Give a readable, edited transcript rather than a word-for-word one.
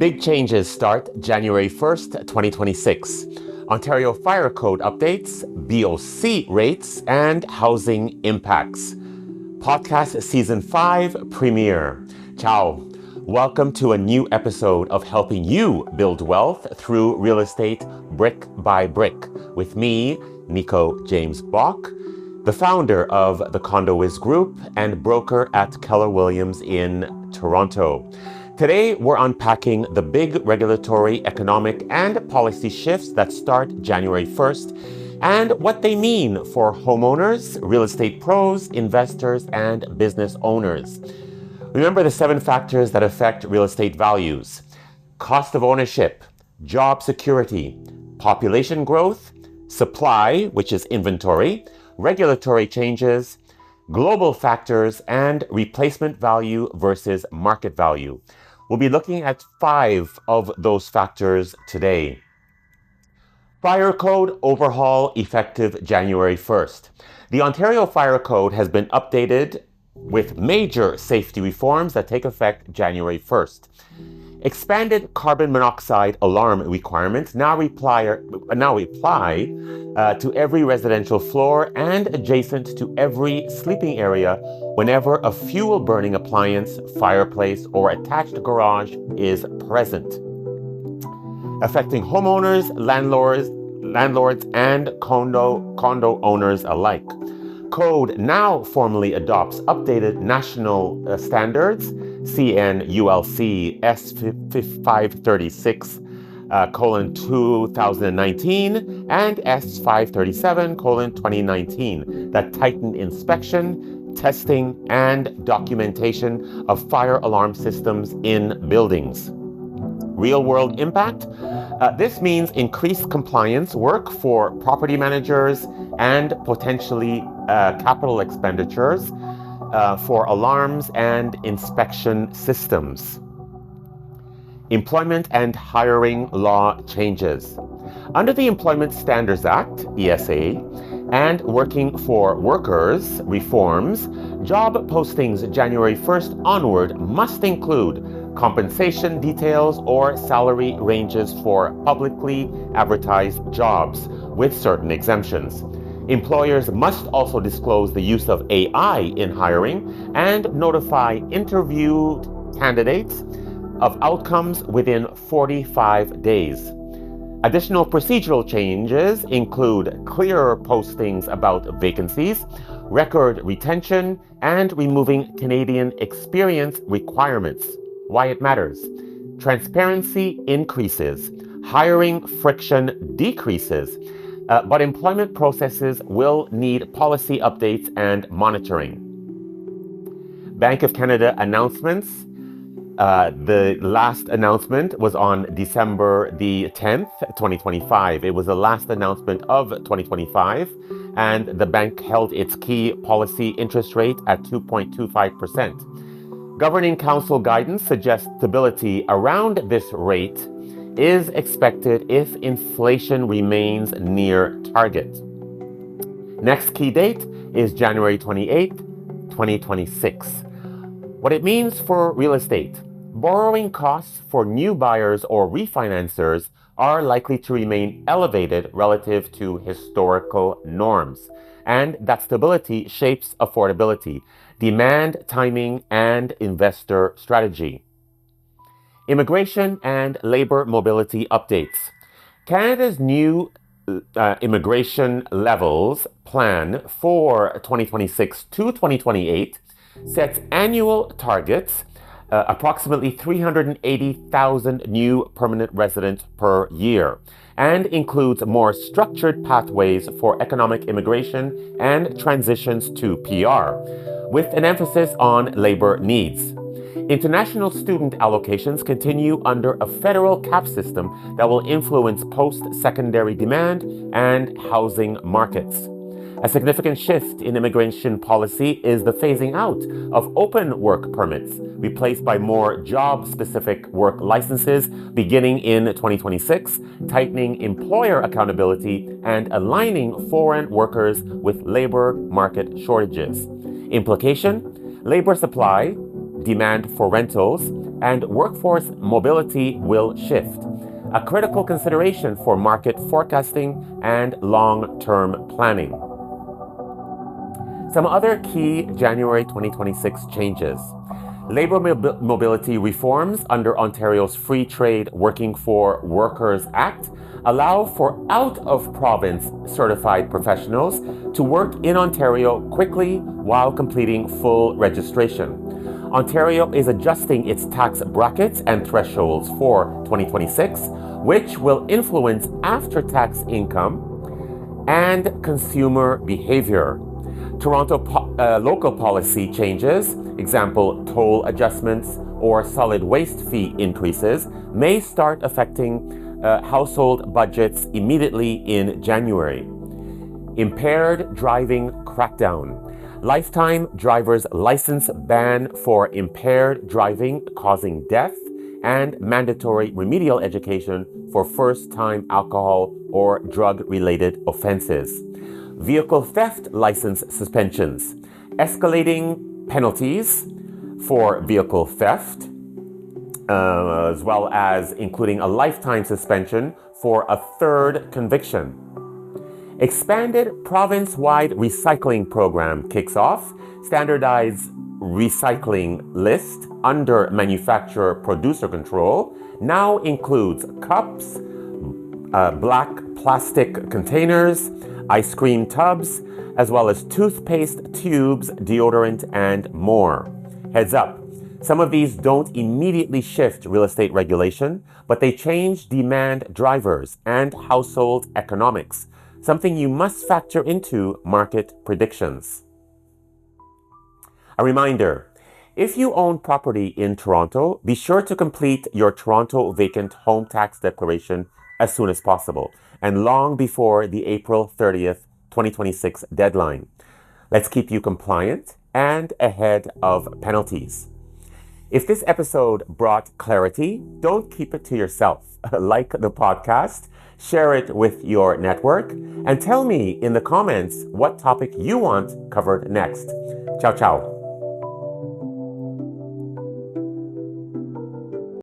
Big changes start January 1st, 2026. Ontario Fire Code updates, BoC rates, and housing impacts. Podcast Season 5 premiere. Ciao. Welcome to a new episode of helping you build wealth through real estate brick by brick with me, Nico James-Bock, the founder of the CondoWiz Group and broker at Keller Williams in Toronto. Today, we're unpacking the big regulatory, economic, and policy shifts that start January 1st and what they mean for homeowners, real estate pros, investors, and business owners. Remember the 7 factors that affect real estate values: cost of ownership, job security, population growth, supply, which is inventory, regulatory changes, global factors, and replacement value versus market value. We'll be looking at 5 of those factors today. Fire Code overhaul effective January 1st. The Ontario Fire Code has been updated with major safety reforms that take effect January 1st. Expanded carbon monoxide alarm requirements now apply to every residential floor and adjacent to every sleeping area whenever a fuel-burning appliance, fireplace, or attached garage is present. Affecting homeowners, landlords, and condo owners alike. Code now formally adopts updated national standards, CNULC S536 2019 and S537 2019 that tighten inspection, testing, and documentation of fire alarm systems in buildings. Real-world impact. This means increased compliance work for property managers and potentially capital expenditures for alarms and inspection systems. Employment and hiring law changes. Under the Employment Standards Act, ESA, and Working for Workers reforms, job postings January 1st onward must include compensation details or salary ranges for publicly advertised jobs, with certain exemptions. Employers must also disclose the use of AI in hiring and notify interviewed candidates of outcomes within 45 days. Additional procedural changes include clearer postings about vacancies, record retention, and removing Canadian experience requirements. Why it matters. Transparency increases, hiring friction decreases, but employment processes will need policy updates and monitoring. Bank of Canada announcements. The last announcement was on December the 10th, 2025. It was the last announcement of 2025, and the bank held its key policy interest rate at 2.25%. Governing Council guidance suggests stability around this rate is expected if inflation remains near target. Next key date is January 28th, 2026. What it means for real estate. Borrowing costs for new buyers or refinancers are likely to remain elevated relative to historical norms, and that stability shapes affordability, demand timing, and investor strategy. Immigration and labor mobility updates. Canada's new immigration levels plan for 2026 to 2028 sets annual targets, approximately 380,000 new permanent residents per year, and includes more structured pathways for economic immigration and transitions to PR, with an emphasis on labor needs. International student allocations continue under a federal cap system that will influence post-secondary demand and housing markets. A significant shift in immigration policy is the phasing out of open work permits, replaced by more job-specific work licenses beginning in 2026, tightening employer accountability and aligning foreign workers with labor market shortages. Implication: labor supply, demand for rentals, and workforce mobility will shift, a critical consideration for market forecasting and long-term planning. Some other key January 2026 changes. Labor mobility reforms under Ontario's Free Trade Working for Workers Act allow for out-of-province certified professionals to work in Ontario quickly while completing full registration. Ontario is adjusting its tax brackets and thresholds for 2026, which will influence after-tax income and consumer behavior. Toronto local policy changes, example toll adjustments or solid waste fee increases, may start affecting household budgets immediately in January. Impaired driving crackdown. Lifetime driver's license ban for impaired driving causing death and mandatory remedial education for first-time alcohol or drug-related offenses. Vehicle theft license suspensions, escalating penalties for vehicle theft, as well as including a lifetime suspension for a third conviction. Expanded province-wide recycling program kicks off. Standardized recycling list under manufacturer producer control now includes cups, black plastic containers, ice cream tubs, as well as toothpaste tubes, deodorant, and more. Heads up, some of these don't immediately shift real estate regulation, but they change demand drivers and household economics, something you must factor into market predictions. A reminder, if you own property in Toronto, be sure to complete your Toronto vacant home tax declaration as soon as possible, and long before the April 30th, 2026 deadline. Let's keep you compliant and ahead of penalties. If this episode brought clarity, don't keep it to yourself. Like the podcast, share it with your network, and tell me in the comments what topic you want covered next. Ciao, ciao.